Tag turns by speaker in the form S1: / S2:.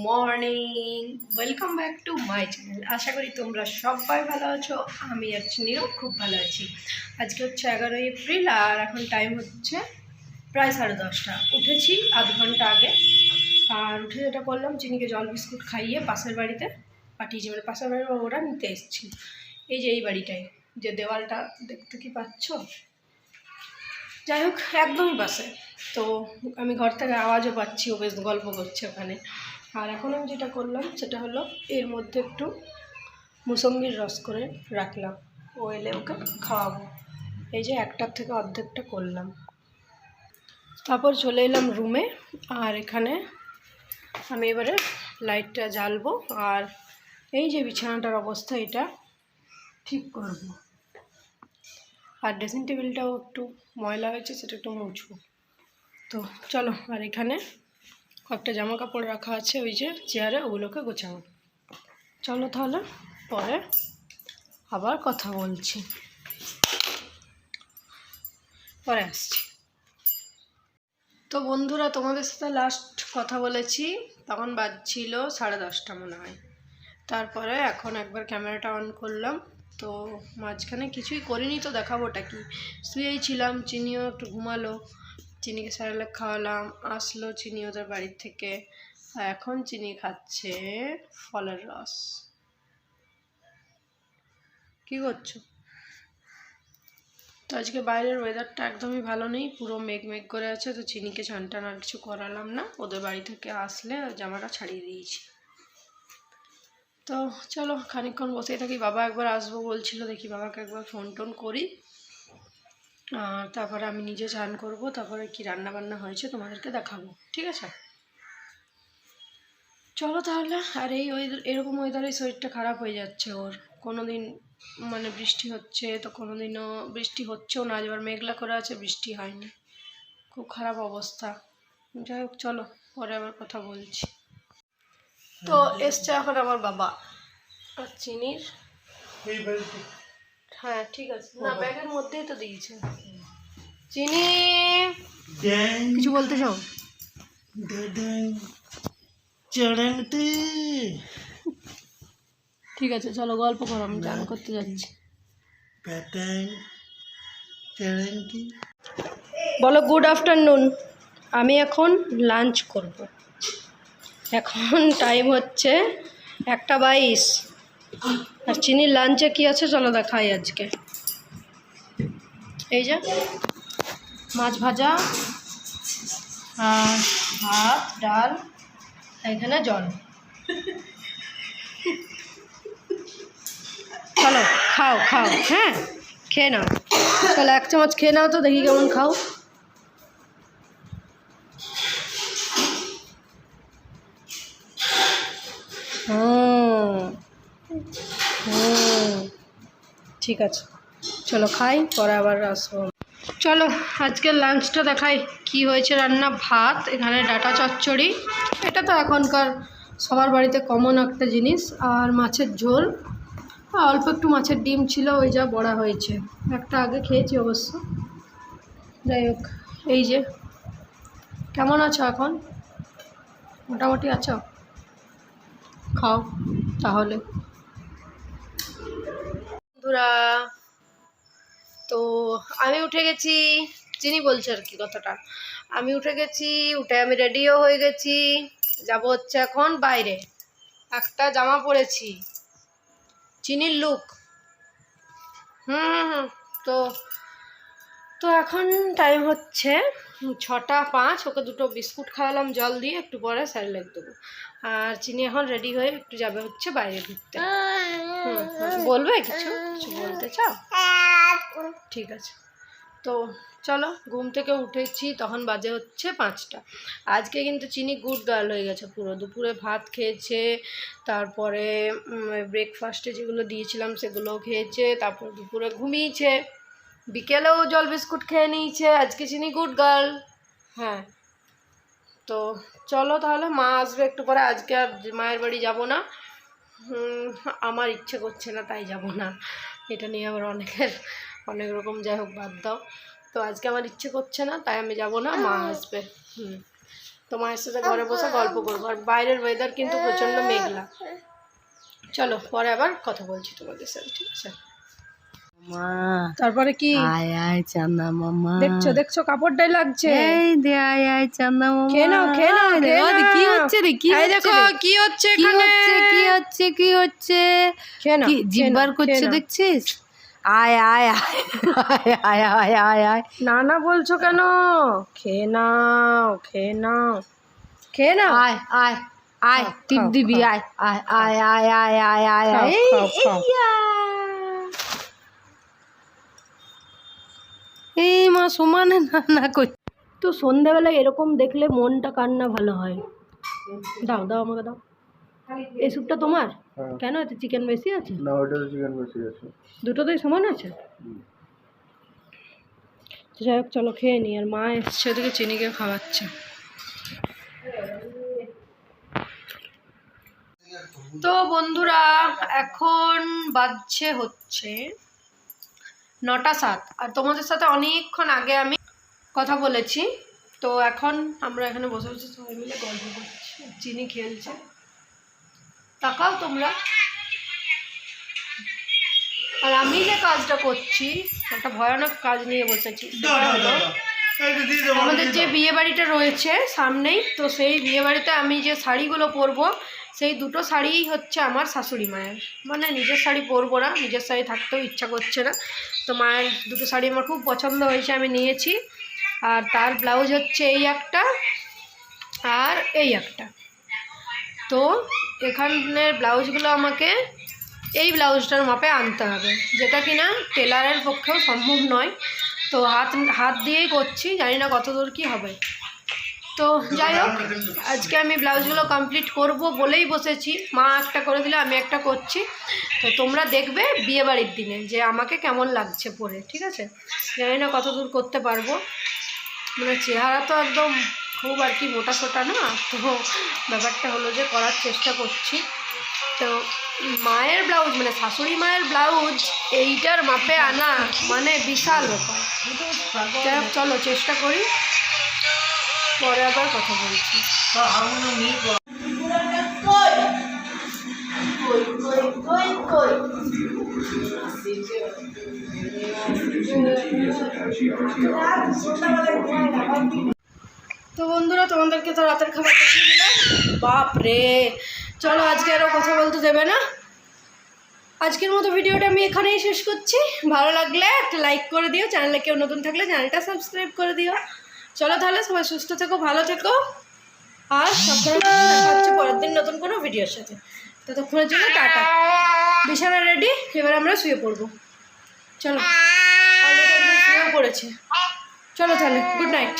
S1: Morning, welcome back to my channel. আশা করি তোমরা সবাই ভালো আছো। আমি আর চিনিও খুব ভালো আছি। আজকে হচ্ছে 11 এপ্রিল আর এখন টাইম হচ্ছে প্রায় 10:30। উঠেছি আধ ঘন্টা আগে। আর উঠে যেটা করলাম, চিনিকে জল বিস্কুট খাইয়ে পাশের বাড়িতে পাঠিয়েছি, মানে পাশের বাড়ির ওরা নিতে এসেছি। এই যে এই বাড়িটাই, যে দেওয়ালটা দেখতে কি পাচ্ছ, যাই হোক একদমই পাশে। তো আমি ঘর থেকে আওয়াজও পাচ্ছি, ও বেশ গল্প করছে ওখানে। আর এখন আমি যেটা করলাম সেটা হলো এর মধ্যে একটু মুসম্বির রস করে রাখলাম, ও এলে ওকে খাওয়াবো। এই যে একটার থেকে অর্ধেকটা করলাম, তারপর চলে এলাম রুমে। আর এখানে আমি এবারে লাইটটা জ্বালবো আর এই যে বিছানাটার অবস্থা এটা ঠিক করব। আর ড্রেসিং টেবিলটাও একটু ময়লা হয়েছে, সেটা একটু মুছবো। তো চলো, আর এখানে কয়েকটা জামা কাপড় রাখা আছে ওই যে চেয়ারে, ওগুলোকে গোছাবো। চলো তাহলে পরে আবার কথা বলছি, পরে আসছি। তো বন্ধুরা, তোমাদের সাথে লাস্ট কথা বলেছি তখন বাজছিল 10:30 মনে হয়। তারপরে এখন একবার ক্যামেরাটা অন করলাম, তো মাঝখানে কিছুই করিনি, তো দেখাবোটা কি। শুয়েই ছিলাম, চিনিও একটু ঘুমালো, চিনিকে স্যারেলাক খাওয়ালাম, আসলো চিনি ওদের বাড়ির থেকে। আর এখন চিনি খাচ্ছে ফলের রস। কি করছো? তো আজকে বাইরের ওয়েদারটা একদমই ভালো নেই, পুরো মেঘ মেঘ করে আছে। তো চিনিকে চান টান আর কিছু করালাম না, ওদের বাড়ি থেকে আসলে জামাটা ছাড়িয়ে দিয়েছি। তো চলো খানিকক্ষণ বসেই থাকি। বাবা একবার আসবো বলছিল, দেখি বাবাকে একবার ফোন টোন করি। তারপরে আমি নিজে চান করব, তারপরে কি রান্না বান্না হয়েছে তোমাদেরকে দেখাবো, ঠিক আছে? চলো তাহলে। আর এই এরকম ওয়েদারে শরীরটা খারাপ হয়ে যাচ্ছে ওর। কোনো দিন মানে বৃষ্টি হচ্ছে, তো কোনো দিনও বৃষ্টি হচ্ছেও না, এবার মেঘলা করে আছে, বৃষ্টি হয়নি, খুব খারাপ অবস্থা। যাই হোক চলো, পরে আবার কথা বলছি। তো এসছে এখন আমার বাবা আর চিনির। হ্যাঁ ঠিক আছে, না ব্যাগের মধ্যেই তো দিয়েছে। চিনি কিছু বলতে চাও? ঠিক আছে চলো গল্প করো, আমি চান করতে যাচ্ছি। বলো গুড আফটারনুন। আমি এখন লাঞ্চ করব। এখন টাইম হচ্ছে 1:22। আর চিনির লাঞ্চে কি আছে চলো দেখাই আজকে। এই যে মাছ ভাজা আর ভাত ডাল, এখানে জল। চলো খাও খাও, হ্যাঁ খেয়ে নাও। চলো 1 চামচ খেয়ে নাও তো, দেখি কেমন খাও। ঠিক আছে চলো খাই, পরে আবার আসবো। চলো আজকের লাঞ্চটা দেখাই কি হয়েছে রান্না। ভাত, এখানে ডাঁটা চচ্চড়ি, এটা তো এখনকার সবার বাড়িতে কমন একটা জিনিস। আর মাছের ঝোল, অল্প একটু মাছের ডিম ছিল, ওই যা বড়া হয়েছে, একটা আগে খেয়েছি অবশ্য। যাই হোক, এই যে কেমন আছো এখন? মোটামুটি আছো? খাও তাহলে। বন্ধুরা, তো আমি উঠে গেছি, চিনি বলছে আর কি কথাটা। আমি উঠে গেছি, উঠে আমি রেডিও হয়ে গেছি, যাব হচ্ছে এখন বাইরে। একটা জামা পরেছি, চিনির লুক। তো তো এখন টাইম হচ্ছে 6:05। ওকে 2টো বিস্কুট খাওয়ালাম জল দিয়ে, একটু পরে স্যারেলাক দেবো। আর চিনি এখন রেডি হয়ে একটু যাবে হচ্ছে বাইরে ঘুরতে। বলবে কিছু কিছু বলতে চাও? ঠিক আছে। তো চলো, ঘুম থেকে উঠেছি তখন বাজে হচ্ছে 5টা। আজকে কিন্তু চিনি গুড গার্ল হয়ে গেছে পুরো। দুপুরে ভাত খেয়েছে, তারপরে ব্রেকফাস্টে যেগুলো দিয়েছিলাম সেগুলোও খেয়েছে, তারপর দুপুরে ঘুমিয়েছে, বিকেলেও জল বিস্কুট খেয়ে নিয়েছে। আজকে চিনি গুড গার্ল। হ্যাঁ, তো চলো তাহলে, মা আসবে একটু পরে। আজকে আর মায়ের বাড়ি যাব না, আমার ইচ্ছে করছে না তাই যাব না। এটা নিয়ে আবার অনেক রকম, যাই হোক বাদ দাও। তো আজকে আমার ইচ্ছে করছে না তাই আমি যাব না, মা আসবে। তো মায়ের সাথে ঘরে বসে গল্প করবো। আর বাইরের ওয়েদার কিন্তু প্রচণ্ড মেঘলা। চলো পরে আবার কথা বলছি তোমাদের সাথে, ঠিক আছে? তারপরে কি
S2: আয় আয় চান্দা মামা,
S1: দেখছো কাপড়টাই লাগছে।
S2: এই দে আয় আয় চান্দা মামা,
S1: খেয়ে নাও
S2: কি হচ্ছে রে, কি
S1: দেখো কি হচ্ছে,
S2: কি হচ্ছে, কি হচ্ছে, কি হচ্ছে,
S1: খেয়ে নাও,
S2: কি জিব্বার করছে দেখছিস? আয় আয় আয় আয় আয় আয় আয়,
S1: না বলছো কেন? খেয়ে নাও খেয়ে নাও খেয়ে নাও,
S2: আয় আয় আয়, টিপ দিবি, আয় আয় আয় আয় আয় আয় আয় আয়, এই মা সমানে না করছে।
S1: তো সন্ধ্যাবেলায় এরকম দেখলে মনটা কার না ভালো হয়। দাও আমাকে দাও। এই স্যুপটা তোমার? কেন এতে চিকেন বেশি আছে?
S3: না, ওটাতে চিকেন বেশি আছে।
S1: দুটোতেই সমান আছে? যাই হোক চলো খেয়ে নি। আর মা এসছে ওদিকে চিনিকে খাওয়াচ্ছে। তো বন্ধুরা এখন বাজছে হচ্ছে 9:07, আর তোমাদের সাথে অনেকক্ষণ আগে আমি কথা বলেছি। তো এখন আমরা এখানে বসে বসে সবাই মিলে গল্প করছি, চিনি খেলছে। তাকাও তোমরা। আর আমি যে কাজটা করছি একটা ভয়ানক কাজ নিয়ে বসেছি। আমাদের যে বিয়ে বাড়িটা রয়েছে সামনেই, তো সেই বিয়ে বাড়িতে আমি যে শাড়িগুলো পরবো সেই দুটো শাড়িই হচ্ছে আমার শাশুড়ি মায়ের। মানে নিজের শাড়ি পরবো না, নিজের শাড়ি থাকতেও ইচ্ছা করছে না। তো মায়ের দুটো শাড়ি আমার খুব পছন্দ হয়েছে, আমি নিয়েছি। আর তার ব্লাউজ হচ্ছে এই একটা আর এই একটা। তো এখানের ব্লাউজগুলো আমাকে এই ব্লাউজটার মাপে আনতে হবে, যেটা কিনা টেলারের পক্ষেও সম্ভব নয়। তো হাত দিয়েই করছি, জানি না কত দূর কী হবে। তো যাই হোক আজকে আমি ব্লাউজগুলো কমপ্লিট করব বলেই বসেছি। মা একটা করে দিলে আমি একটা করছি। তো তোমরা দেখবে বিয়েবাড়ির দিনে যে আমাকে কেমন লাগছে পরে, ঠিক আছে? জানি না কত দূর করতে পারবো, মানে চেহারা তো একদম খুব আর কি মোটা সোটা না। তো ব্যাপারটা হলো যে করার চেষ্টা করছি। তো মায়ের ব্লাউজ মানে শাশুড়ি মায়ের ব্লাউজ এইটার মাপে আনা মানে বিশাল ব্যাপার। যাই হোক চলো চেষ্টা করি, পরে আবার কথা বলছি। তো বন্ধুরা তোমাদেরকে তো রাতের খাবার দেখিয়ে দিলাম। বাপরে, চলো আজকে আরও কথা বলতে দেবে না। আজকের মতো ভিডিওটা আমি এখানেই শেষ করছি। ভালো লাগলে একটা লাইক করে দিও, চ্যানেলে কেউ নতুন থাকলে চ্যানেলটা সাবস্ক্রাইব করে দিও। চলো তাহলে সবাই সুস্থ থেকো, ভালো থেকো, আর সবসময় দেখা হচ্ছে পরের দিন নতুন কোনো ভিডিওর সাথে। ততক্ষণের জন্য টাটা। বিছানা রেডি, এবার আমরা শুয়ে পড়বো। চলো, অলরেডি শুয়েও পড়েছে। চলো তাহলে, গুড নাইট।